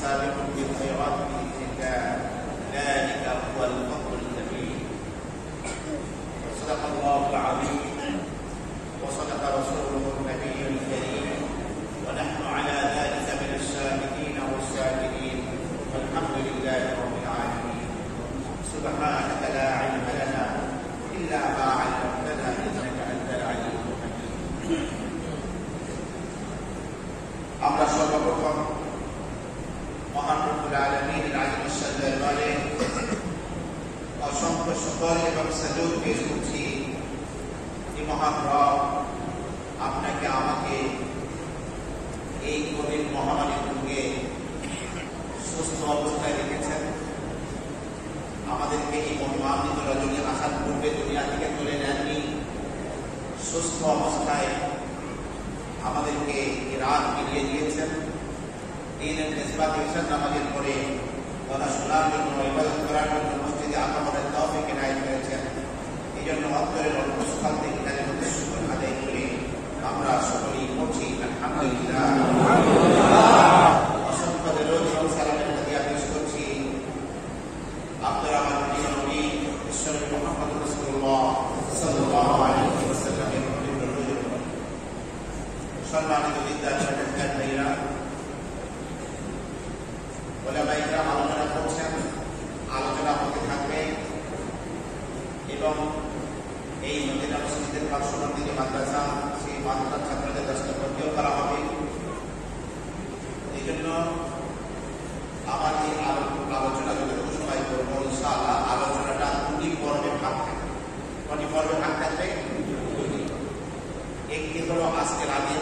سابقون بالخيرات بإذن الله ذلك هو الفضل الكبير. صدق الله العظيم وصدق رسوله النبي الكريم ونحن على ذلك من الشاهدين والشاكرين والحمد لله رب العالمين. سبحانك لا علم لنا إلا ما علمتنا إنك أنت العليم الحكيم. আমরা সর্বপ্রথম মহান রব্বুল আলামিনের আযীম শান দরবারে অসংখ্য শুকর এবং সাজুদ পেশ করছি। এই মহান রব আপনাকে আমাকে এই কোভিড মহামারীর যুগে সুস্থ অবস্থায় রেখেছেন। আমাদেরকে এই মহিমান্বিত রজনী আসার পূর্বে দুনিয়া থেকে তুলে নেননি। সুস্থ অবস্থায় আমাদেরকে এই রাত মিলিয়ে দিয়েছেন। দিনের নিসবাত ইশার নামাজের পরে কথা শোনার জন্য, ইবাদত করার জন্য মসজিদে আগমনের তৌফিক এনায়েত করেছেন। এই জন্য অন্তরের অন্তঃস্থল থেকে তাদের মধ্যে শুকর আদায় করে আমরা সকলেই পড়ছি আলহামদুলিল্লাহ। অসংখ্য দরুদ এবং সালামের হাদিয়া পেশ করছি আপনার আমার নবী বিশ্বনবী মুহাম্মদ রাসূলুল্লাহ সাল্লাল্লাহু আলাইহি ওয়াসাল্লামের পবিত্র রূহের উপর। সম্মানিত বিদ্যার্থী ভাইরা, ওলামায়ে কেরাম আলোচনা করছেন, আলোচনা হতে থাকবে এবং এই মদিনা মসজিদের পার্শ্ববর্তী যে মাদ্রাসা, সেই মাদ্রাসার ছাত্রদের দশটা ভর্তিও করা হবে। এই জন্য আমার এই আলোচনা যতটুকু সময় করবো ইনশাআল্লাহ আলোচনাটা দুটি পর্বে ভাগ থাকবে। কটি পর্বে ভাগ থাকবে? একটি হলো আজকের আগে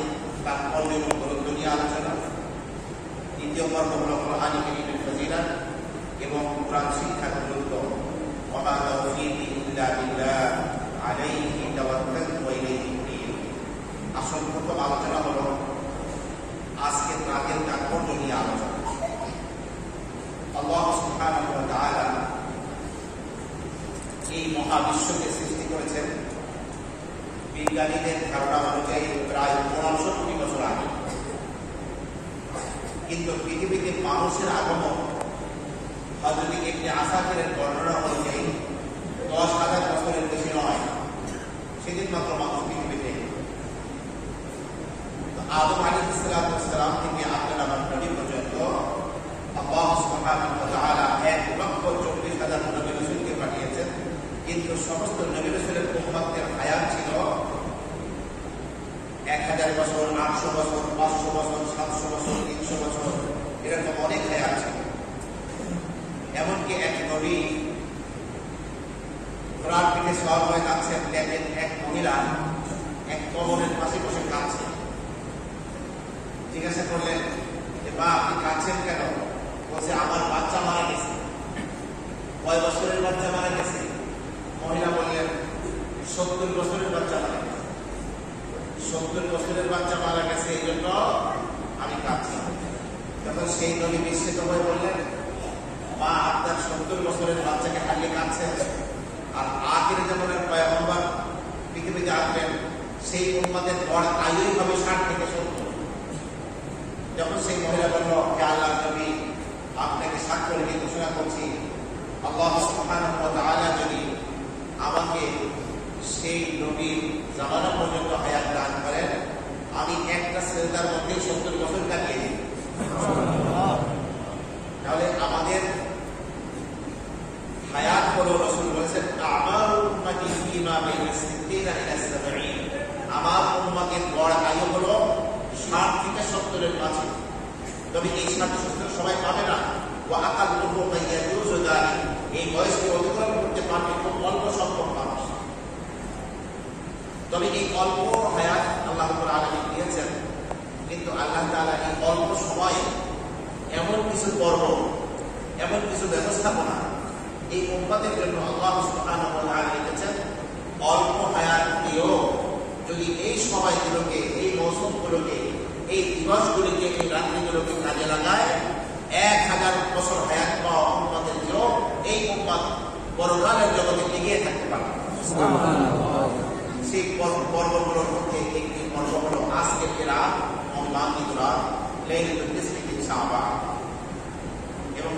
তাৎপর্য এবং গুরুত্ব নিয়ে আলোচনা, দ্বিতীয় পর্ব হলো কোরআন কারীমের ফজিলত এবং কোরআন শিক্ষার গুরুত্ব। ওয়া তাওফীকি ইল্লা বিল্লাহ আলাইহি তাওয়াক্কালতু ওয়া ইলাইহি উনীব। আসল প্রথম আলোচনা হলো আজকের রাতের তাৎপর্য নিয়ে আলোচনা। আল্লাহ সুবহানাহু ওয়া তাআলা এই মহাবিশ্বকে সৃষ্টি করেছেন বিজ্ঞানীদের ধারণা অনুযায়ী প্রায় 1500 কোটি বছর আগে। কিন্তু পৃথিবীতে মানুষের আগমন হযরত ইবনে আসাকিরের বর্ণনা অনুযায়ী 10,000 বছরের বেশি নয়। সেদিন মাত্র মানুষ পৃথিবীতে আদম আলাইহিস সালাম থেকে আপনার আমার নবী পর্যন্ত আল্লাহ সুবহানাহু ওয়া তাআলা 1,40,000 নবী রাসূলকে পাঠিয়েছেন। কিন্তু সমস্ত নবী রাসূলের উম্মতের হায়াত ছিল 1000 বছর, 800 বছর, 500 বছর, 700 বছর, 300 বছর, এরকম অনেক হায়াত ছিল। এমনকি এক নবী ঘোড়ার পিঠে সওয়ার হয়ে কাঁদছেন, দেখেন এক মহিলা এক কবরের পাশে বসে কাঁদছে। জিজ্ঞাসা করলেন যে মা, আপনি কাঁদছেন কেন? বলছে আমার বাচ্চা মারা গেছে। কয় বছরের বাচ্চা মারা গেছে? মহিলা বললেন 70 বছরের বাচ্চা মারা গেছে। 70 বছরের বাচ্চা মারা গেছে, এই জন্য আমি কাঁদছি। তখন সেই নবী বিস্মিত হয়ে বললেন, মা, আপনার 70 বছরের বাচ্চাকে হারিয়ে কাঁদছেন, আর আখির জামানার পয়গম্বর পৃথিবীতে আসবেন, সেই উম্মতের গড় আয়ুই হবে 60 থেকে 70। যখন সেই মহিলা বলল, হে আল্লাহর নবী, আপনাকে সাক্ষ্য রেখে ঘোষণা করছি, আল্লাহ সুবহানাহু ওয়া তাআলা যদি আমাকে সেই নবীর জামানা পর্যন্ত হায়াত দান করেন, আমি একটা সেজদার মধ্যে 70 বছর কাটিয়ে দিই। তাহলে আমাদের হায়াত হলো, রাসূল বলেছেন, আমারু উম্মতি ফীমা বাইনা 60 ইলা 70। আমার উম্মতের গড় আয়ু হলো 60 থেকে 70 এর মাঝে। তবে এই 60-70 সবাই পাবে না। ওয়া আকাল্লুহু মাইয়াজুজু যালিক, এই বয়সকে অতিক্রম করতে পারবে খুব অল্প সংখ্যক মানুষ। তবে এই অল্প হায়াত আল্লাহ রাব্বুল আলামিন দিয়েছেন, কিন্তু আল্লাহ তাআলা এই অল্প সময়ে এমন কিছু কর্ম, এমন কিছু ব্যবস্থাপনা এই উম্মতের জন্য আল্লাহ সুবহানাহু ওয়া তাআলা রেখেছেন। অল্প হায়াত দিয়েও যদি এই সময়গুলোকে, এই মৌসুমগুলোকে, এই দিবসগুলিকে, এই রাত্রিগুলোকে কাজে লাগায়, 1000 বছর হায়াত পাওয়া উম্মতের জন্য এই উম্মত পরকালের জগতে এগিয়ে থাকতে পারবে। সেই পর্বগুলোর মধ্যে একটি পর্ব হলো আজকের রাত, মহিমান্বিত রাত লাইলাতুল নিসফি মিন শাবান।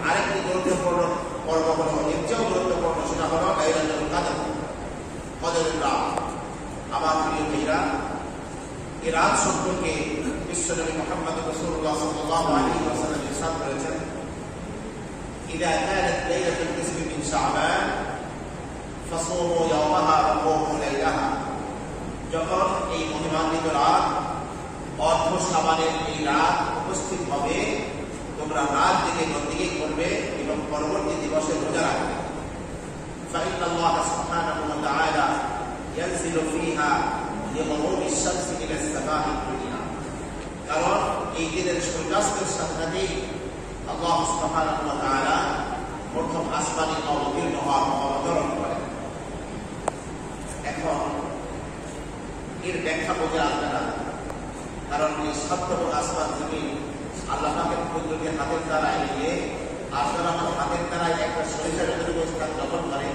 আরেকটি গুরুত্বপূর্ণ পর্ব হলো, এর চেয়েও গুরুত্বপূর্ণ, সেটা হলো লাইলাতুল কদর, কদরের রাত। আমার প্রিয় ভাইরা, এই রাত সম্পর্কে বিশ্বনবী মুহাম্মদ রাসূলুল্লাহ সাল্লাল্লাহু আলাইহি ওয়াসাল্লাম ইরশাদ করেছেন, ইযা কানাত লাইলাতুল নিসফি মিন শাবান ফাসুমু ইয়াওমাহা ওয়া কুমু লাইলাহা। যখন এই মহিমান্বিত রাত, অর্ধ শাবানের এই রাত উপস্থিত হবে, তোমরা রাত থেকে বন্দেগী করবে এবং পরবর্তী দিবসে রোজা রাখবে। ফাইন্নাল্লাহ সুবহানাহু ওয়া তাআলা ইয়ানজিলু ফিহা লিগুরুবি শামসি ইলা সামাঈ দুনিয়া। কারণ এই দিনের সূর্যাস্তের সাথে সাথেই আল্লাহ সুবহানাহু ওয়া তাআলা প্রথম আসমানে অবতীর্ণ হওয়ার অবতরণ করেন। এখন এর ব্যাখ্যা বোঝা আসবে না, কারণ এই সপ্তম আসমান জমিন আল্লাহ পাকের কুদরতি হাতের দ্বারাই নিয়ে আসলে আমার হাতের দ্বারাই একটা সরিষার যতটুকু স্থান দখল করে,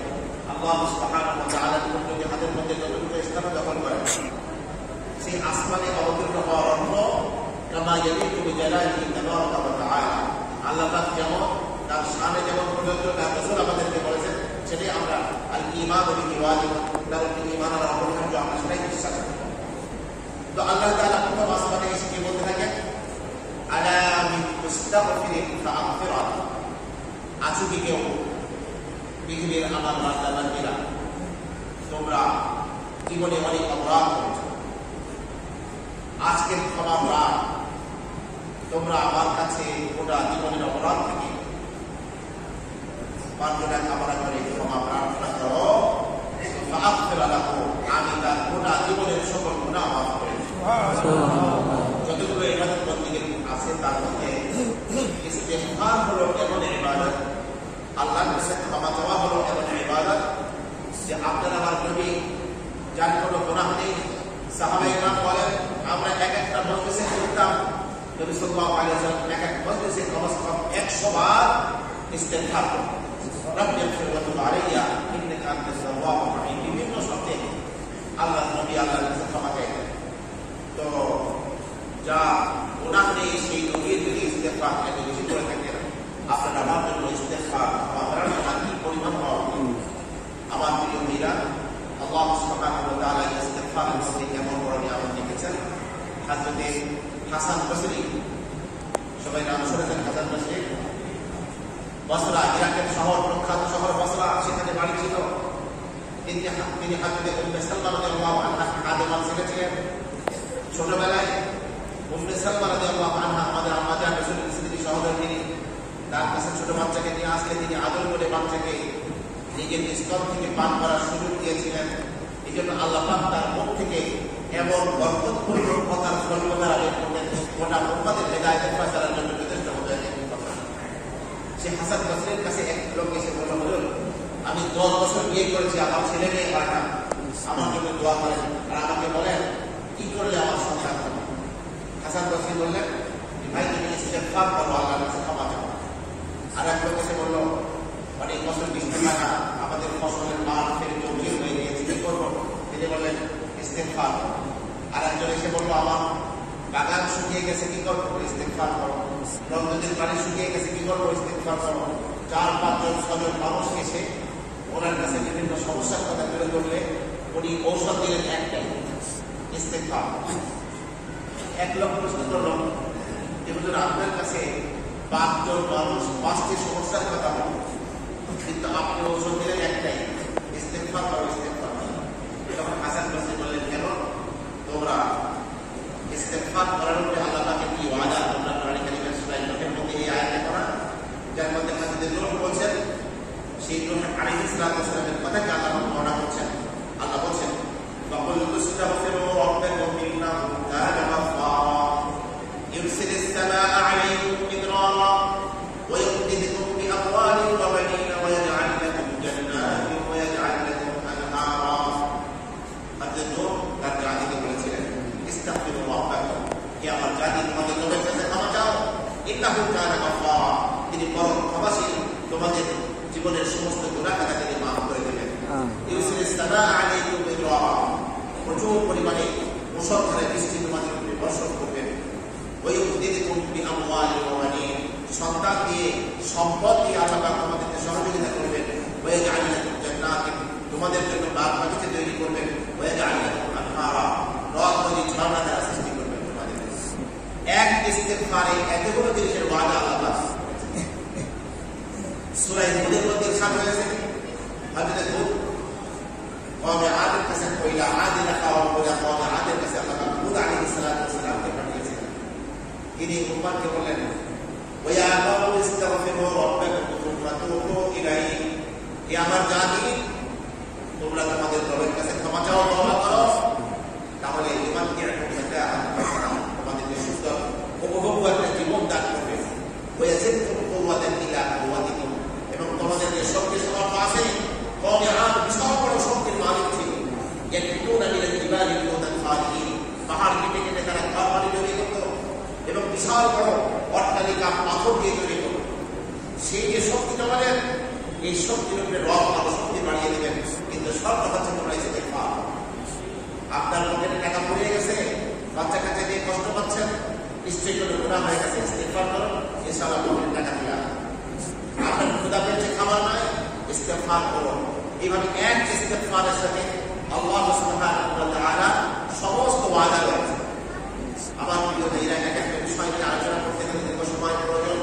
আল্লাহ সুবহানাহু ওয়া তাআলা কুদরতি হাতের মধ্যে যতটুকু স্থান দখল করে, সেই আসমানে অবতীর্ণ হওয়ার অর্থ কামা ইয়ালিকু বিজালালিহি তাবারাকা ওয়া তাআলা। আল্লাহ পাক যেমন তার শানে যেমন প্রযোজ্য, তার রাসূল আমাদেরকে বলেছেন, সেটাই আমরা আল ঈমানু বিহি ওয়াজিব, তার ঈমান আর অপরিহার্য, আমরা সেটাই বিশ্বাস করি। তো আল্লাহ তাআলা প্রথম আসমানে এসে কি বলতে থাকেন, আলা মিন মুস্তাগফিরিন ফাগফিরা। আছো কি কেউ পৃথিবীর আমার বান্দা-বান্দীরা, তোমরা জীবনে অনেক অপরাধ করেছ, আজকের ক্ষমার রাত, তোমরা আমার কাছে গোটা জীবনের অপরাধ থেকে 5 টাকা কামনা করে ক্ষমা প্রার্থনা করো, ফাগফিরা লাকুম, আমি তার গোটা জীবনের সকল গুনাহ মাফ করে দেব। যতগুলো ইবাদত বন্দেগী আছে তার মধ্যে ইস্তিগফার হলো এমন ইবাদত, আল্লাহর কাছে ক্ষমা চাওয়া হলো এমন ইবাদত যে আপনার আমার নবী যার কোনো গুনাহ নেই। সাহাবায়ে কেরাম বলেন, আমরা এক একটা মজলিসে করতাম, নবী সাল্লাল্লাহু আলাইহি ওয়াসাল্লাম এক এক মজলিসে কমসে কম 100 বার ইস্তিগফার করতেন, রব্বি ইগফির ওয়া তুব আলাইয়া ইন্নাকা আনতাত তাওয়াবুর রহিম। বিভিন্ন শব্দে আল্লাহর নবী আল্লাহর কাছে ক্ষমা চাইতেন। তো যা গুনাহ নেই সেই নবীর যদি ইস্তিগফার এত বেশি করে থাকেন, আপনার আমার জন্য ইস্তিগফার করার জন্য কি পরিমাণ হওয়া উচিত। আমার প্রিয় ভাইরা, আল্লাহ সুবহানাহু ওয়া তাআলা ইস্তিগফারের মধ্যে কেমন বড় নিয়ামত রেখেছেন। হযরতে হাসান বসরি, সবাই নাম শুনেছেন হাসান বসরি, বসরা ইরাকের শহর, প্রখ্যাত শহর বসরা, সেখানে বাড়ি ছিল। তিনি হযরতে উম্মে সালমা রাদিয়াল্লাহু আনহা খাদেমা ছিলেন। ছোটবেলায় উম্মে সালমা রাদিয়াল্লাহু আনহা আমাদের আম্মা জান রাসূলের স্ত্রী সহধর্মিণী, তার কাছে ছোট বাচ্চাকে নিয়ে আসলে তিনি আদর করে বাচ্চাকে নিজের স্তন থেকে পান করার সুযোগ দিয়েছিলেন। এই জন্য আল্লাহ পাক তার মুখ থেকে এমন বরকতপূর্ণ কথার ফলবতার আগে গোটা উম্মতের হেদায়েতের ফয়সালার জন্য যথেষ্ট হয়ে যায়। সে হাসান বসরির কাছে এক লোক এসে বলল, হুজুর, আমি 10 বছর বিয়ে করেছি, আমার ছেলে মেয়ে হয় না, আমার জন্য দোয়া করেন আর আমাকে বলেন কি করলে আমার সংসার হবে। হাসান বসরি বললেন, ভাই তুমি ইস্তিগফার করো, আল্লাহর কাছে ক্ষমা চাও। আর এক লোক এসে বলল, অনেক বছর বৃষ্টি হয় না, আমাদের ফসলের মাঠ ফেরে জমি হয়ে গিয়েছে, কি করবো? তিনি বললেন ইস্তিগফার করো। আর একজন এসে বললো, আমার বাগান শুকিয়ে গেছে, কি করবো? ইস্তিগফার করো। নদীর পানি শুকিয়ে গেছে, কি করবো? ইস্তিগফার করো। 4-5 জন 6 জন মানুষ এসে ওনার কাছে বিভিন্ন সমস্যার কথা তুলে ধরলে উনি ঔষধ দিলেন একটাই, ইস্তিগফার। এক লোক প্রশ্ন করল, যেহেতু আপনার কাছে 5 জন মানুষ 5টি সমস্যার কথা বলল, কিন্তু আপনি ঔষধ দিলেন একটাই, ইস্তিগফার করো, ইস্তিগফার করো। তখন হাসান বসরি বললেন, কেন? তোমরা ইস্তিগফার করার উপরে আল্লাহ পাকের কি ওয়াদা, তোমরা কোরআন কারীমের সূরা নূহের মধ্যে এই আয়াতটা পড়া, যার মধ্যে হযরত নূহ বলেন, সেই নূহ আলাইহিস সালামের কথাকে আল্লাহ বর্ণনা করছেন। আল্লাহ বলেন, وَقُلْ اسْتَغْفِرُوا رَبَّكُمْ إِنَّهُ كَانَ غَفَّارًا يُرْسِلِ السَّمَاءَ عَلَيْكُمْ مِدْرَارًا وَيُمْدِدْكُمْ بِأَمْوَالٍ وَبَنِينَ وَيَجْعَلْ لَكُمْ جَنَّاتٍ وَيَجْعَلْ لَكُمْ أَنْهَارًا। হযরত নূহ তার জাতিকে বলেছিলেন, ইস্তাগফিরু রাব্বাকুম, হে আমার জাতি, তোমাদের রবের কাছে ক্ষমা চাও, ইন্নাহু কানা গাফফারা, তিনি পরম ক্ষমাশীল, তোমাদের জীবনের সমস্ত গুনাহ তিনি মাফ করে দেবেন। ইউরসিলিস সামাআ আলাইকুম মিদরারা, প্রচুর পরিমাণে মুষলধারে বৃষ্টি তোমাদের উপরে বর্ষণ করবেন। ওয়ায়ুমদিদকুম বিআমওয়ালিন ওয়া বানিন, সন্তান দিয়ে, সম্পদ দিয়ে আল্লাহ পাক তোমাদেরকে সহযোগিতা করবেন। ওয়াজআল লাকুম জান্নাতিন, তোমাদের জন্য বাগ বাগিচা তৈরি করবেন। ওয়াজআল লাকুম আনহারা, নদ নদী ঝর্ণা দ্বারা সৃষ্টি করবেন তোমাদের। এক ইস্তেগফারে এতগুলো জিনিসের ওয়াদা আল্লাহ পাক সূরা হুদের মধ্যে ইরশাদ হয়েছে। হযরত হুদ কওমে আদের কাছে কইলা আদিনা কাওম বলে কওমে আদের কাছে আল্লাহ পাক হুদ আলাইহিস সালামকে পাঠিয়েছিলেন। তিনি উম্মতকে বললেন, ওয়া কাওম ইস্তাগফিরু রাব্বাকুম সুম্মা তুবু ইলাইহি, হে আমার জাতি, তোমরা তোমাদের রবের কাছে ক্ষমা চাও, তওবা করো, তাহলে ইমানকে একটা তোমাদেরকে সুস্থ উপভোগ্য একটা জীবন দান করবে। ওয়াজিদকুম কুওয়াতান ইলা কুওয়াতিকুম, এবং তোমাদের যে শক্তি সামর্থ্য আছে, কওমে আদ বিশাল বড় শক্তির মালিক ছিল। ইয়াকুতুনা মিনাল জিবালি বুয়ুতান ফারিহিন, পাহাড় কেটে কেটে তারা ঘর বাড়ি তৈরি করত এবং বিশাল বড় অট্টালিকা পাথর দিয়ে তৈরি করত। সেই যে শক্তি তোমাদের, এই শক্তির উপরে রব আরো শক্তি বাড়িয়ে দেবেন। কিন্তু সব কথা হচ্ছে তোমরা ইস্তেগফার। আপনার পকেটে টাকা পড়ে গেছে, বাচ্চা কাচ্চা দিয়ে কষ্ট পাচ্ছেন, নিশ্চয়ই কোনো গুনাহ হয়ে গেছে, ইস্তেগফার করুন, ইনশাআল্লাহ পকেটে টাকা দিয়ে আসবে। আপনার ক্ষুধা পেয়েছে, খাবার নাই, ইস্তেগফার করুন। এইভাবে এক ইস্তেগফারের সাথে আল্লাহ সুবহানাহু ওয়া তাআলা সমস্ত ওয়াদা রয়েছে। আমার প্রিয় ভাইরা, একটা বিষয় নিয়ে আলোচনা করতে গেলে দীর্ঘ সময় প্রয়োজন।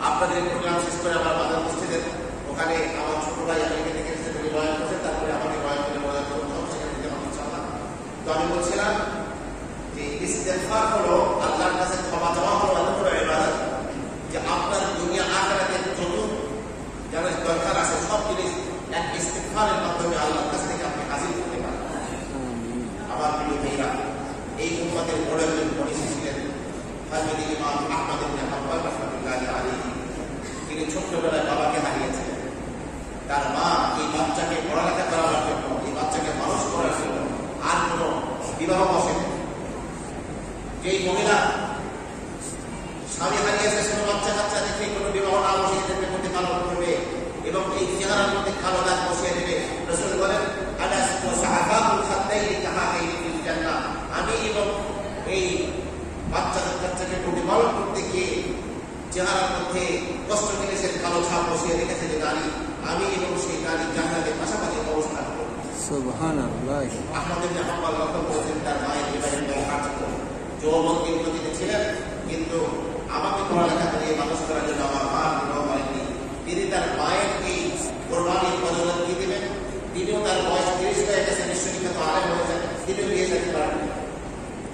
আপনাদের প্রোগ্রাম শেষ করে আমার বাজার মসজিদের ওখানে আমার ছোট ভাই আমেরিকা থেকে এসে তিনি বয়ান করছেন, তারপরে আমাকে বয়ান করে বয়ান করতে হবে, সেখানে দিতে হবে ইনশাআল্লাহ। তো আমি বলছিলাম যে ইস্তেগফার হলো আল্লাহর কাছে ক্ষমা চাওয়া, হলো এত বড় ইবাদত যে আপনার দুনিয়া আখিরাতের যত যারা দরকার আছে সব জিনিস এক ইস্তেগফারের মাধ্যমে আল্লাহর কাছ থেকে আপনি হাসিল করতে পারেন। আমার প্রিয় ভাইরা, এই উম্মতের বড় একজন মনীষী ছিলেন হযরত ইমাম আহমদ ইবনে হাম্বল রাহমাতুল্লাহি আলাইহি। তিনি ছোট্টবেলায় বাবাকে হারিয়েছিলেন। তার মা এই বাচ্চাকে পড়ালেখা করার জন্য, এই বাচ্চাকে মানুষ করার জন্য আর কোনো বিবাহ বসেন। যেই মহিলা স্বামী হারিয়েছে, কোনো বাচ্চা কাচ্চা দেখে কোনো বিবাহ না বসিয়ে দেবে, প্রতিপালন করবে এবং এই চেহারার মধ্যে কালো দাগ বসিয়ে দেবে। রাসূল বলেন, আনাস ওয়া সাহাবাতুল খাদ্দাইনি কাহাতাইনি ফিল জান্নাহ, আমি এবং এই বাচ্চাকে প্রতিপালন করতে গিয়ে চেহারার মধ্যে কষ্ট জিনিসের কালো ছাপ বসিয়ে রেখেছে যে নারী, আমি এবং সেই নারী জান্নাতের পাশাপাশি অবস্থান করব। সুবহানাল্লাহ। আহমদ ইবনে হাম্বল লক্ষ্য করেছেন তার মায়ের বিবাহের দরকার ছিল। যৌবন কিন্তু তিনি ছিলেন, কিন্তু আমাকে পড়ালেখা করিয়ে মানুষ করার জন্য আমার মা বিবাহ করেননি। তিনি তার মায়ের এই কোরবানির বদৌলত দিয়ে দেবেন। তিনিও তার বয়স 30 হয়ে গেছে, বিশ্ববিখ্যাত আলেম হয়েছেন, তিনিও বিয়ে শাদী করেন।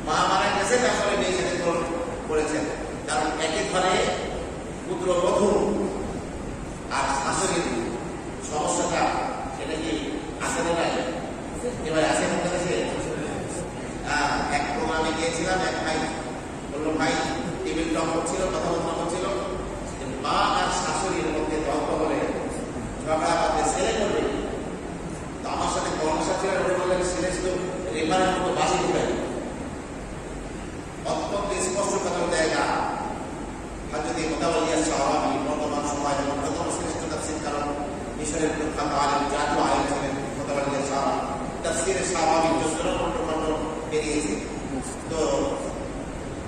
মা মারা গেছে, তারপরে বিয়ে শাদী করেছেন। কারণ একে ঘরে পুত্রবধূ আর শাশুড়ির সমস্যাটা সেটা কি আছে না নাই? এবার আছে না কাছে? এক প্রোগ্রামে গিয়েছিলাম, এক ভাই বললো, ভাই টেবিল টক হচ্ছিল, কথাবার্তা হচ্ছিল, মা আর শাশুড়ির মধ্যে তর্ক করে ঝগড়া বাদে ছেলে করবে। তো আমার সাথে কর্মসা ছিল, বললেন ছেলে শুধু রেফারের মতো বাসি ঢুকাই। অত্যন্ত স্পষ্টতার জায়গা হযরত মুতাওয়াল্লিয়া শাহরাবী, বর্তমান সমাজের অন্যতম শ্রেষ্ঠ তাফসীর কারণ, মিশরের প্রখ্যাত আলেম, জাতীয় আলেম ছিলেন মুতাওয়াল্লিয়া শাহরাবী। তাফসীরে শাহরাবী 14 খণ্ড বেরিয়েছে। তো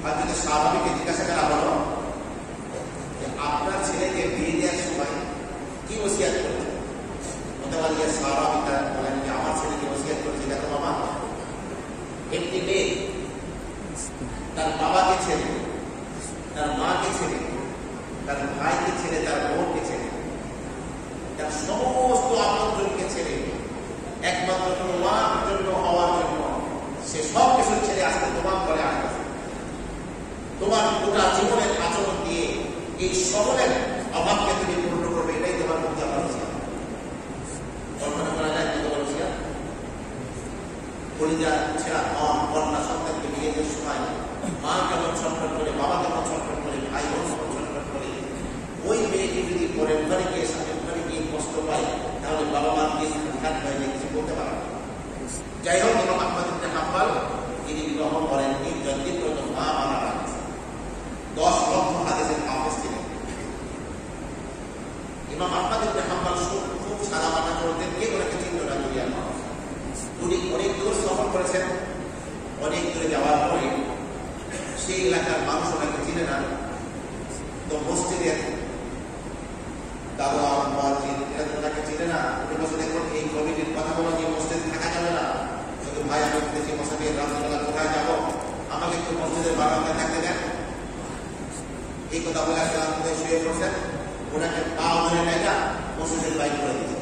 হযরত শাহরাবীকে জিজ্ঞাসা করা হলো যে আপনার ছেলেকে বিয়ে দেওয়ার সময় কি ওসিয়ত করেছে? মুতাওয়াল্লিয়া শাহরাবী তারা বলেন যে আমার ছেলেকে ওসিয়ত করেছে, দেখো বাবা, একটি মেয়ে তার বাবাকে ছেড়ে, তার মাকে ছেড়ে, তার ভাইকে ছেড়ে, তার বোনকে ছেড়ে, তার সমস্ত আপনজনকে ছেড়ে একমাত্র তোমার জন্য হওয়ার জন্য সে সব কিছু ছেড়ে আসতে তোমার ঘরে আসতেছে। তোমার গোটা জীবনের আচরণ দিয়ে এই সকলের অভাবকে তুমি পূর্ণ করবে, এটাই তোমার মধ্যে বলছিলাম। কল্পনা করা যায় কত বলছিলাম? কলিজা ছেড়া মন, কন্যা সন্তানকে বিয়ের সময় মা কেমন ছটফট করে, বাবা কেমন ছটফট করে, ভাই বোন কেমন ছটফট করে, ওই মেয়েকে যদি পরের ঘরে গিয়ে সামনের ঘরে গিয়ে কষ্ট পায়, তাহলে বাবা মা দিয়ে ঘাট হয়ে গিয়ে কিছু বলতে পারে। যাই হোক, ইমাম আহমদ ইবনে হাম্বল তিনি বিবাহ করেননি, যতদিন পর্যন্ত মা মারা গেছে। 10 লক্ষ হাদিসের হাফেজ ছিলেন ইমাম আহমদ ইবনে হাম্বল। খুব সাদা মাথা করতেন, কে ওনাকে চিনল না দুনিয়ার মানুষ। উনি অনেক দূর সফর করেছেন, অনেক দূরে যাওয়ার পরে সেই এলাকার মানুষ ওনাকে চিনে না। উপস্থিত দাওয়া মুয়াজ্জিন এরা তো তাকে চিনে না। উনি বলছে দেখুন এই কমিটির কথা বলা যে মসজিদে থাকা যাবে না, যদি ভাই আমি দেখি মসজিদে রাত্রিবেলা কোথায় যাবো, আমাকে একটু মসজিদের বারান্দায় থাকতে দেন। এই কথা বলে আসলে আপনি শুয়ে পড়ছেন, ওনাকে পা ধরে নেয় না মসজিদের বাইরে করে দিয়েছে।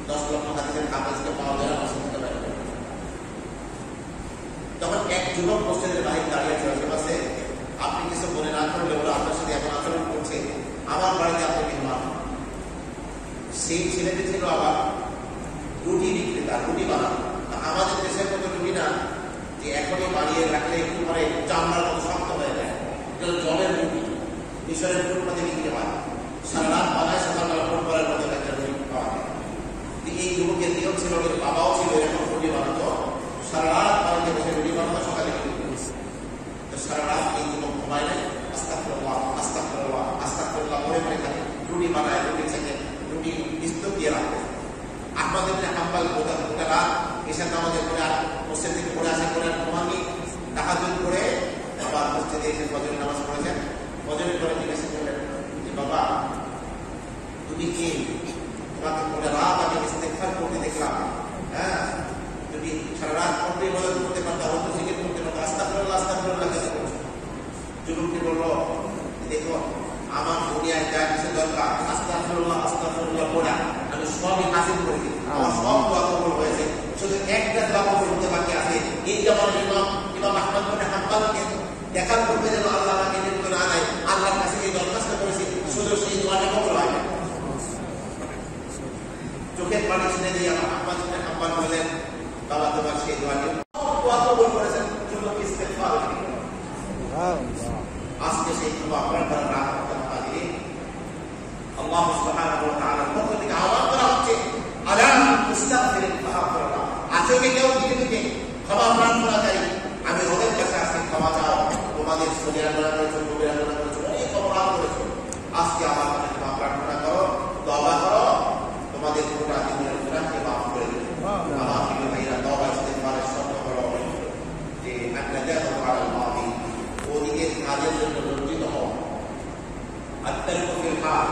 10 লক্ষ হাদিসের হাফেজকে পা ধরে মসজিদে বাইরে করে দিয়েছে। তখন এক যুবক মসজিদের বাইরে দাঁড়িয়ে আছে, পাশে আপনি কিছু মনে না করলে ওরা আপনার সাথে এখন আচরণ করছে, আমার বাড়িতে আপনি মেহমান। সেই ছেলেটি ছিল আবার রুটি বিক্রেতা, রুটি বানানো। আমাদের দেশের মতো রুটি না যে এখনই বানিয়ে রাখলে একটু পরে চামড়ার মতো শক্ত হয়ে যায়, এটা জলের রুটি। মিশরের ফুটপাতে বিক্রি হয়, সারা রাত বানায়, সকালবেলা ফুটবলের মধ্যে একটা রুটি পাওয়া যায়। এই যুবকের নিয়ম ছিল, ওদের বাবাও ছিল এরকম রুটি বানাতো, সারা রাত বাড়িতে বসে রুটি বানাতো, সকালে তো সারা রাত এই যুবক ঘুমায় নেয়, আস্তাগফিরুল্লাহ আস্তাগফিরুল্লাহ আস্তাগফিরুল্লাহ বলে বলে থাকে, রুটি বানায়, রুটি থেকে রুটি বিস্তর দিয়ে রাখে। আহমদ ইবনে হাম্বল গোটা রাত এসে নামাজের পরে আর মসজিদ থেকে পড়ে আসে, করে ঘুমানি তাহাজ্জুদ করে আবার মসজিদে এসে ফজরের নামাজ পড়েছেন। ফজরের পরে জিজ্ঞাসা করলেন যে বাবা তুমি কি, তোমাকে গোটা রাত আমি ইস্তেগফার করতে দেখলাম, হ্যাঁ তুমি সারা রাত পড়তে ইবাদত করতে পারতো, হয়তো জিকির করতে পারতো, আস্তাগফিরুল্লাহ আস্তাগফিরুল্লাহ কেন করছো? যুবকটি বলল দেখো আমার দুনিয়ায় যা কিছু দরকার আস্তাগফিরুল্লাহ আস্তাগফিরুল্লাহ পড়া আমি সবই হাসিল করেছি, আমার সব দোয়া কবুল হয়েছে, শুধু একটা দোয়া কবুল হতে বাকি আছে। এই যে আমার ইমাম আহমদ ইবনে হাম্বলকে দেখার পূর্বে যেন আল্লাহ আমাকে নির্মিত না দেয়, আল্লাহর কাছে এই দরখাস্ত করেছি, শুধু সেই দোয়াটা কবুল হয় না। চোখের পানি ছিনে দিয়ে আমার আহমদ ইবনে হাম্বল বলেন বাবা তোমার সেই দোয়াটি দোয়া কবুল করেছেন, যুবক ইস্তেগফার করেন। আজকে সেই ক্ষমা আপনার দ্বারা না করতে পারি। আল্লাহ সুবহানাহু ওয়া তাআলার পক্ষ থেকে আহ্বান করা হচ্ছে, আলা ইস্তাগফিরুল্লাহ ফাগফিরুল্লাহ, আজকে কেউ দিকে ক্ষমা প্রার্থনা চাই, আমি ওদের কাছে আজকে ক্ষমা চাও, তোমাদের সরিয়া করা করেছো, কবিরা করা করেছো, অনেক অপরাধ করেছো, আজকে আমার কাছে ক্ষমা প্রার্থনা করো, তওবা করো, তোমাদের গোটা জীবনের গুনাহকে মাফ করে দেব। আমার প্রিয় ভাইরা, তওবা ইস্তেগফারের শর্ত হলো যে আন-নাজাতু আলাল মাদি, ওদিকে কাজের জন্য লজ্জিত হও। আত্তারকু ফিল হাল,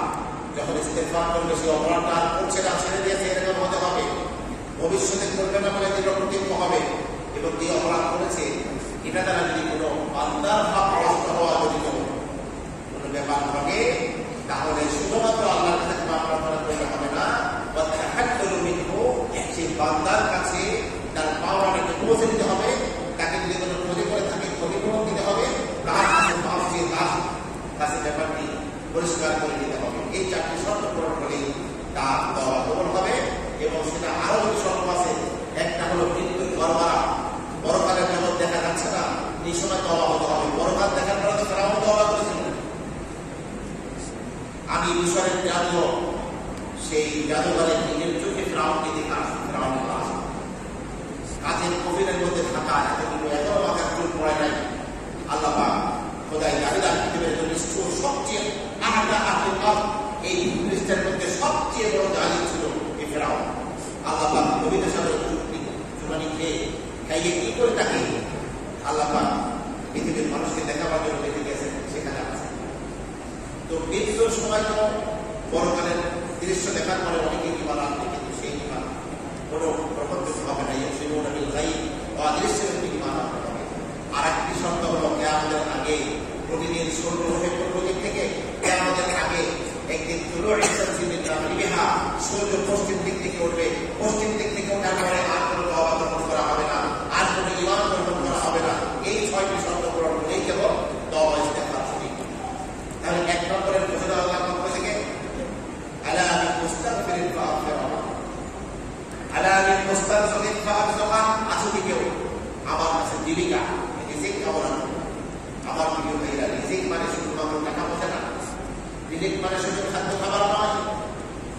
যখন ইস্তেগফার করবে সে অপরাধটা আর করছে না, ছেড়ে দিয়েছে, এরকম হতে হবে, ভবিষ্যতে করবে না বলে দৃঢ় প্রতিজ্ঞ হবে। এবং এই অপরাধ করেছে এটা দ্বারা যদি কোনো বান্দার হক নষ্ট হওয়া যদি কোনো ব্যাপার ঘটে, তাহলে শুধুমাত্র আল্লাহর কাছে ক্ষমা প্রার্থনা করলে হবে না, সেই বান্দার কাছে তার পাওনাটাকে পৌঁছে দিতে হবে, তাকে যদি কোনো ক্ষতি করে থাকে ক্ষতিপূরণ দিতে হবে, তার কাছে মাফ চেয়ে তার কাছে ব্যাপারটি পরিষ্কার করে দিতে হবে। এই 4টি শর্ত পূরণ হলেই তার দোয়া কবুল হবে। এবং সেটা আরো কিছু শর্ত আছে, একটা হলো মৃত্যুর গড়বাড়া, বড়কালের জগৎ দেখা যাচ্ছে না, এই সময় তওবা হতে হবে। বড়কাল দেখার পরে তো ফেরাউন তওবা করেছিল। আমি মিশরের জাদু, সেই জাদুঘরের নিজের চোখে ফেরাউনকে দেখা, ফেরাউন কাজের কবিরের মধ্যে থাকা, এত মাথার চুল পড়ে নাই। আল্লাহ পাক খোদাই জালিলার পৃথিবীর জন্য নিষ্ঠুর সবচেয়ে আহাদা আকিকাত, এই খ্রিস্টের মধ্যে সবচেয়ে বড় জালিম ছিল এই ফেরাউন। আল্লাহ পাক নবীদের সাথে চুমানি খেয়ে খাইয়ে কি করে তাকে আল্লাহ পাক পৃথিবীর মানুষকে দেখাবার জন্য রেখে গেছেন, সেখানে আছে। তো মৃত্যুর সময় তো বড়কালের দৃশ্য দেখার পরে অনেকে ইমান আনবে, কিন্তু সেই ইমান কোনো প্রকল্পিত হবে না, সেগুলো অদৃশ্যের ইমান আনতে হবে। আর একটি শর্ত হলো কিয়ামতের আগে প্রতিদিন সূর্য ওঠে পূর্ব দিক থেকে, কিয়ামতের আগে একদিন সূর্য পশ্চিম দিক থেকে উঠবে, পশ্চিম দিক থেকে ওঠার পরে আর কোনো তওবা গ্রহণ করা হবে না, আর কোনো ঈমান গ্রহণ করা হবে না। এই 6টি শর্ত পূরণ হলেই কেবল তওবা ইস্তেগফার সঠিক। তাহলে 1 নম্বরের বুঝে দেওয়া আল্লাহর পক্ষ থেকে আলা বিল ফাগফিরুল্লাহ, আলা বিল ফাগফিরুল্লাহ, আসলে কেউ আমার কাছে জীবিকা রিজিক কামনা, আমার প্রিয় ভাইরা, রিজিক মানে শুধুমাত্র টাকা পয়সা না, রিজিক মানে শুধু খাদ্য খাবার নয়,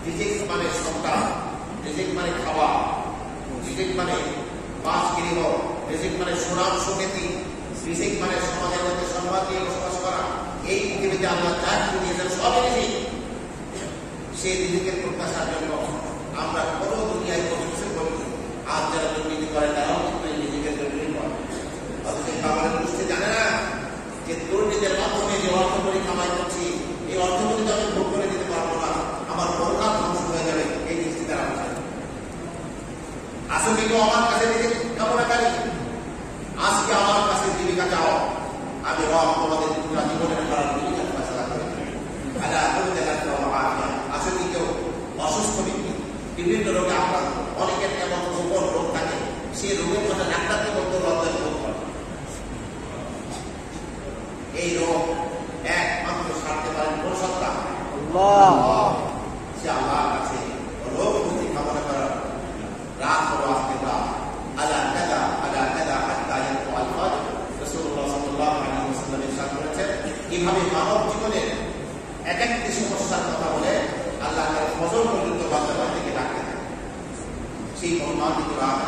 রিজিক মানে সন্তান, রিজিক মানে খাওয়া, রিজিক মানে মাছ গৃহ, রিজিক মানে সুনাম সুখ্যাতি, রিজিক মানে সমাজের মধ্যে সম্মান দিয়ে বসবাস করা। এই পৃথিবীতে আল্লাহ যা কিছু দিয়েছেন সবই রিজিক। সেই রিজিকের প্রত্যাশার জন্য আমরা কোনো দুনিয়ায় কোনো কিছু করি, আর যারা দুর্নীতি করে তারাও কিন্তু এই রিজিকের দুর্নীতি করে। অথচ বাংলার গোষ্ঠী জানে না যে দুর্নীতির মাধ্যমে যে অর্থ করি কামাই করছি, আজকে আমার কাছে জীবিকা চাও, আমি রব তোমাদের পুরো জীবনের করার জীবিকা ফয়সালা করে দেব। আলা কুল্লাকা ওয়া আফিয়া। আসলে কেউ অসুস্থ ব্যক্তি বিভিন্ন রোগে আক্রান্ত, অনেকের এমন গোপন রোগ থাকে, সেই রোগের কথা ডাক্তারকে বলতে লজ্জা বোধ করে। এই রোগ একমাত্র সারতে পারেন কোন সত্তা? আল্লাহ। সে আল্লাহর কাছে রোগ মুক্তি কামনা করার রাত হলো আজকে রাত। আলা কাদা হাত্তা ইয়াকু আল ফাজর। রাসূলুল্লাহ সাল্লাল্লাহু আলাইহি ওয়াসাল্লাম ইরশাদ করেছেন, কিভাবে মানব জীবনের এক একটি সমস্যার কথা বলে আল্লাহ তাআলা ফজর পর্যন্ত বান্দাবান্দিকে ডাকতে থাকে। সেই মহিমান্বিত রাত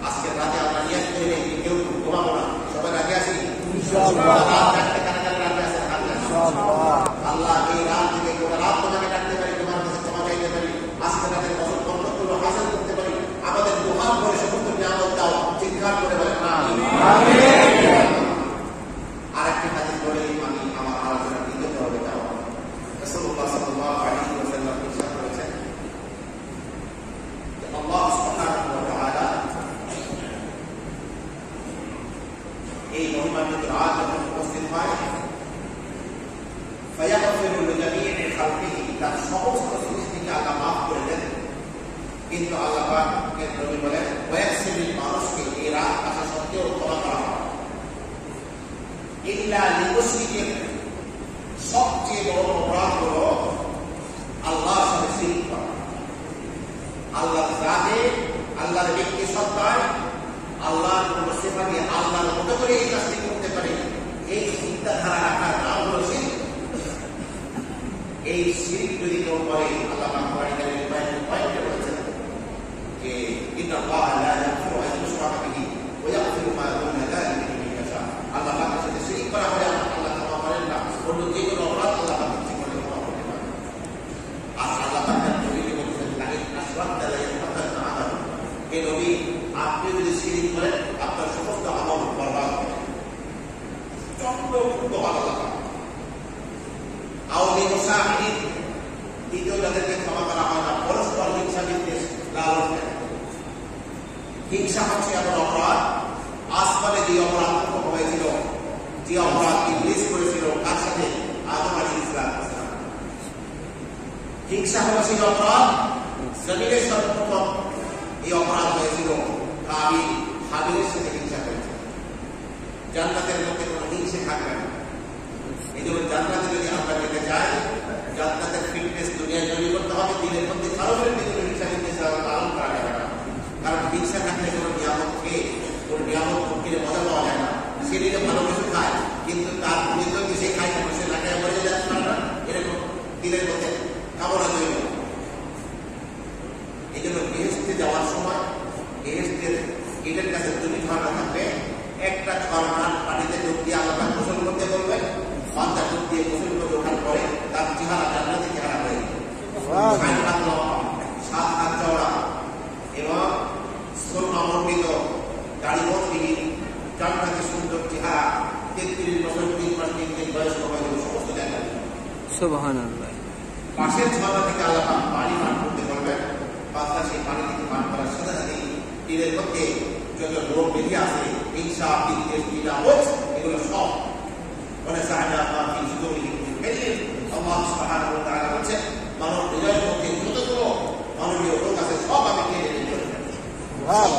আজকের রাতে আমরা নিয়াত করে নেই, কেউ ঘুমাবো না, সবাই রাতে আসি ইনশাআল্লাহ। রাত ডাকতে কারা কারা রাতে আসেন? ইনশাআল্লাহ। আল্লাহ এই রাত থেকে গোটা রাত তোমাকে ডাকতে পারি, তোমার কাছে ক্ষমা চাইতে পারি, আজকের রাতের ফজর বরকতগুলো হাসিল করতে পারি। আমাদের দুহাত করে সমস্ত নিয়ামত দাও, চিৎকার করে বলেন আমিন। আরেকটি হাদিস বলে আমি আমার আলোচনা দিতে হবে। যাও রাসূলুল্লাহ সাল্লাল্লাহু আলাইহি ওয়াসাল্লাম ইরশাদ করেছেন, আল্লাহ সুবহানাহু ওয়া তাআলা এই মহিমান্বিত রাত যখন উপস্থিত হয়, ফায়াগফিরু লিজামিই খালকিহি, তার সমস্ত সৃষ্টিকে আল্লাহ মাফ করে দেন। কিন্তু আল্লাহ পাকের নবী বলেন, ওয়ায়াকসিবিল মানুষকে এই রাত আসা সত্ত্বেও ক্ষমা করা হয় ইল্লা লিমুশরিকিন। সবচেয়ে বড় অপরাধ হলো আল্লাহর সাথে শিরক করা। আল্লাহর জাতে, আল্লাহর ব্যক্তি সত্তায়, আল্লাহর কোন সিফাতে আল্লাহর মতো করে এই কাজটি করতে পারে, এই চিন্তাধারা রাখার নাম হলো শিরক। এই শিরক যদি কেউ করে, আল্লাহ পাক কোরআনের পয়েন্টে বলেছেন যে ইন্নাল্লাহা লা ইয়াগফিরু আন ইউশরাকা বিহি ওয়া ইয়াগফিরু মা দুনা যালিকা লিমান ইয়াশা। আল্লাহ পাকের সাথে শিরক করা হলে আল্লাহ ক্ষমা করেন না, অন্য যে কোনো অপরাধ আল্লাহ পাক ইচ্ছে করলে ক্ষমা করতে পারেন। আর আল্লাহ পাকের নবীকে বলেছেন, লাইন আশরাকতা লা ইয়াহবাতান্না আমালুক। হে নবী, আপনি যদি শিরক করেন আপনার সমস্ত আমল বরবাদ হবে, চক্রবৃদ্ধ আল্লাহ পাক। আওলি মুসাহিদিন, দ্বিতীয় যাদেরকে ক্ষমা করা হয় না, পরস্পর হিংসা বিদ্বেষ লালন করে। হিংসা হচ্ছে এমন অপরাধ, আসমানে যে অপরাধ হয়েছিল, যে অপরাধ ইবলিস করেছিল, কার সাথে? আদম আলাইহিস সালাম। হিংসা হলো সেই অপরাধ, জমিনের সর্বপ্রথম এই অপরাধ হয়েছিল কাবিল হাবিলের সাথে হিংসা করেছে। জান্নাতের মধ্যে কোনো হিংসা থাকবে না। এই জন্য জান্নাতে যদি আমরা যেতে চাই, জান্নাতের ফিটনেস দুনিয়ায় তৈরি করতে হবে, দিনের মধ্যে কারোর ভিতরে হিংসা বিদ্বেষ পালন করা যাবে না। কারণ হিংসা থাকলে কোনো নিয়ামত খেয়ে কোনো নিয়ামত কিনে মজা পাওয়া যায় না। সে নিজে ভালো কিছু খায়, কিন্তু তার নিজের যে সে খায় সে লাগায় মরে যাচ্ছে না, এরকম দিনের মধ্যে কামনা তৈরি হবে। এই জন্য বেহেশতে যাওয়ার সময় বেহেশতের গেটের কাছে দুটি ঝর্ণা থাকবে। একটা ঝর্ণার পানিতে ডুব দিয়ে আল্লাহ গোসল করতে বলবেন, মাথা ডুব দিয়ে গোসল করে ওঠার পরে তার চেহারা জান্নাতি চেহারা হয়ে যাবে। 6 হাত লম্বা, 7 হাত চওড়া এবং সুন্নমণ্ডিত দাড়ি বন্ধবিহীন জান্নাতি সুন্দর চেহারা, 33 বছর 3 মাস 3 দিন বয়স হবে সমস্ত জায়গায়। সুবহানাল্লাহ। পাশের ঝর্ণা থেকে আল্লাহ পানি পান করতে বলবেন, বাচ্চা সেই পানি থেকে পান করার সাথে সাথে তীরের মধ্যে যত রোগ বেরিয়ে আসে, হিংসা বিদ্বেষ বিনাবোধ, এগুলো সব মানে সাহায্য মাফি সুদূরিহীন বেরিয়ে আল্লাহ সুবহানাহু ওয়া তাআলা বলেন, মানব হৃদয়ের মধ্যে যতগুলো মানবীয় রোগ আছে সব আমি কেটে দিতে পারি।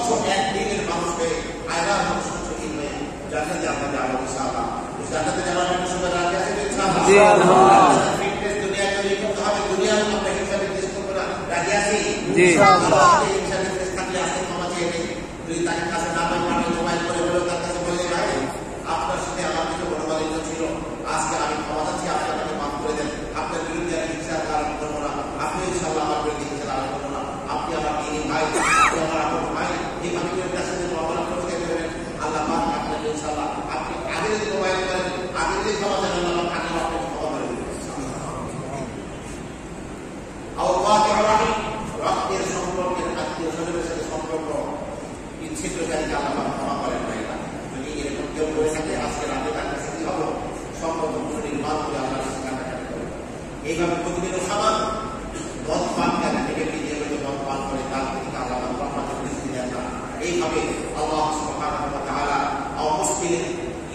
সব এক দিনের মানুষকে আয়দার মানুষ সুখী হয়ে জান্নাতে আমরা যাবো ইনশাআল্লাহ। জান্নাতে যাওয়ার জন্য সবাই রাজি আছে ইনশাআল্লাহ। জি আল্লাহ। ফিটনেস দুনিয়া তৈরি করতে হবে, দুনিয়া আমরা হিংসা বিদ্বেষ করবো না, রাজি আছি জি ইনশাআল্লাহ। হিংসা বিদ্বেষ থাকলে আজকে ক্ষমা চেয়ে নেই, যদি তাকে কাছে না পাই মানে মোবাইল করে বলে তার কাছে বলে ভাই আপনার সাথে আমার কিছু মনোমালিন্য ছিল, আজকে আমি ক্ষমা চাচ্ছি, আপনি আমাকে মাফ করে দেন। আপনার বিরুদ্ধে আমি হিংসা আরম্ভ করবো না, আপনি ইনশাআল্লাহ আমার বিরুদ্ধে হিংসা আরম্ভ করবো না। আপনি আমার দিনী ভাই, আপনি আমার আপন ভাই, এইভাবে তার সাথে মোকাবিলা করতে দেবেন। আল্লাহ পাক আপনাকে ইনশাআল্লাহ, আপনি আগে যদি মোবাইল করেন, আগে যদি ক্ষমা চান, আল্লাহ আগে আপনাকে ক্ষমা করে দেবেন। রক্তের সম্পর্কের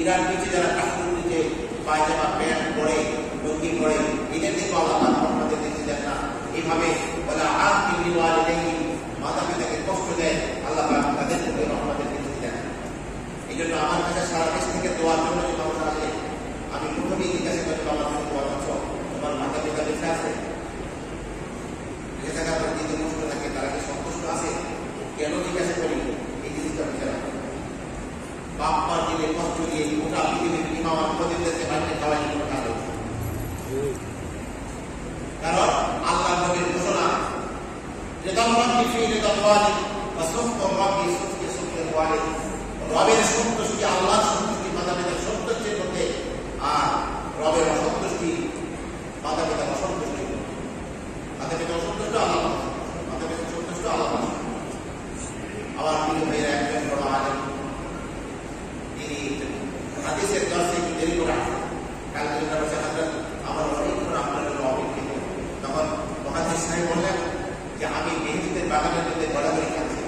ইরান নিচে যারা কাপড় নিচে পায়জামা প্যান্ট পরে লুঙ্গি পরে এদের দিকে আল্লাহ আমাদের দিতে দেন না। এইভাবে বলা আর তিনি মাতা পিতাকে কষ্ট দেয়, আল্লাহ তাদের আমাদের দিতে দেন। এই জন্য আমার কাছে সারা দেশ থেকে দোয়ার জন্য যে মানুষ আসে, আমি প্রথমেই জিজ্ঞাসা করি আমার কাছে দোয়া করছ, তোমার মাতা পিতা বেঁচে আছে? বেঁচে থাকার পর যদি কষ্ট থাকে তারা কি সন্তুষ্ট আছে? কেন জিজ্ঞাসা করি? এই জিনিসটা বিচার বাপ মার দিলে কষ্ট দিয়ে গোটা পৃথিবীর ইমাম প্রতিদেরকে বাড়িতে খাওয়াই কোনো কাজ হচ্ছে। কারণ আল্লাহ নবীর ঘোষণা যে রবের সন্তুষ্টি, আল্লাহর সন্তুষ্টি মাতা পিতার সন্তুষ্টির মধ্যে, আর রবের অসন্তুষ্টি মাতা পিতার অসন্তুষ্টি। মাতা পিতা অসন্তুষ্ট, আল্লাহ মাতা পিতা সন্তুষ্ট, আল্লাহ। আমার প্রিয় ভাইয়েরা, একজন বড় আলেম, তিনি হাদিসের দর্শে একটু দেরি করে আসেন। কালকে আমার অনেক আপনার জন্য অপেক্ষিত। তখন মহাদিস সাহেব বললেন যে আমি মেহেদিদের বাগানের মধ্যে গড়াগড়ি খাচ্ছি।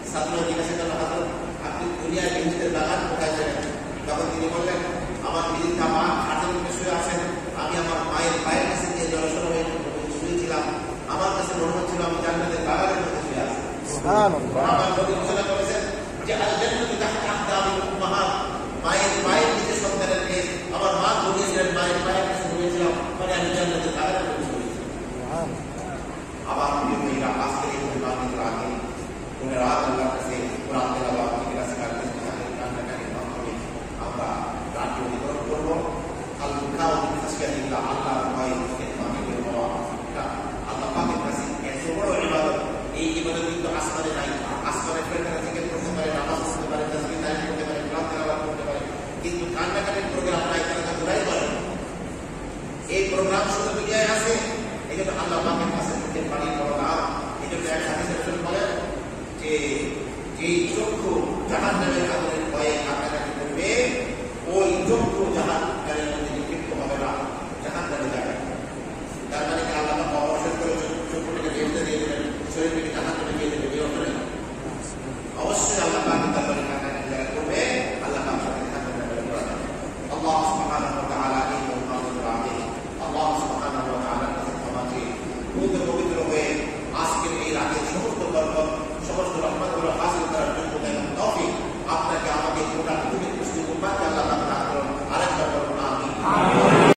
ছাত্র জিজ্ঞাসা করল, হাজর আপনি দুনিয়ার মেহেদিদের বাগান কোথায় ছিলেন? তখন তিনি বললেন, আমার মেহেদিকা মা খাটের মধ্যে শুয়ে আছেন, আমি আমার মায়ের পায়ের কাছে গিয়ে জড়সড় হয়ে শুয়েছিলাম। আমার কাছে মনে হচ্ছিল আমি জান্নাতের বাগানের মধ্যে শুয়ে আছি। আমার নবী ঘোষণা করেছেন যে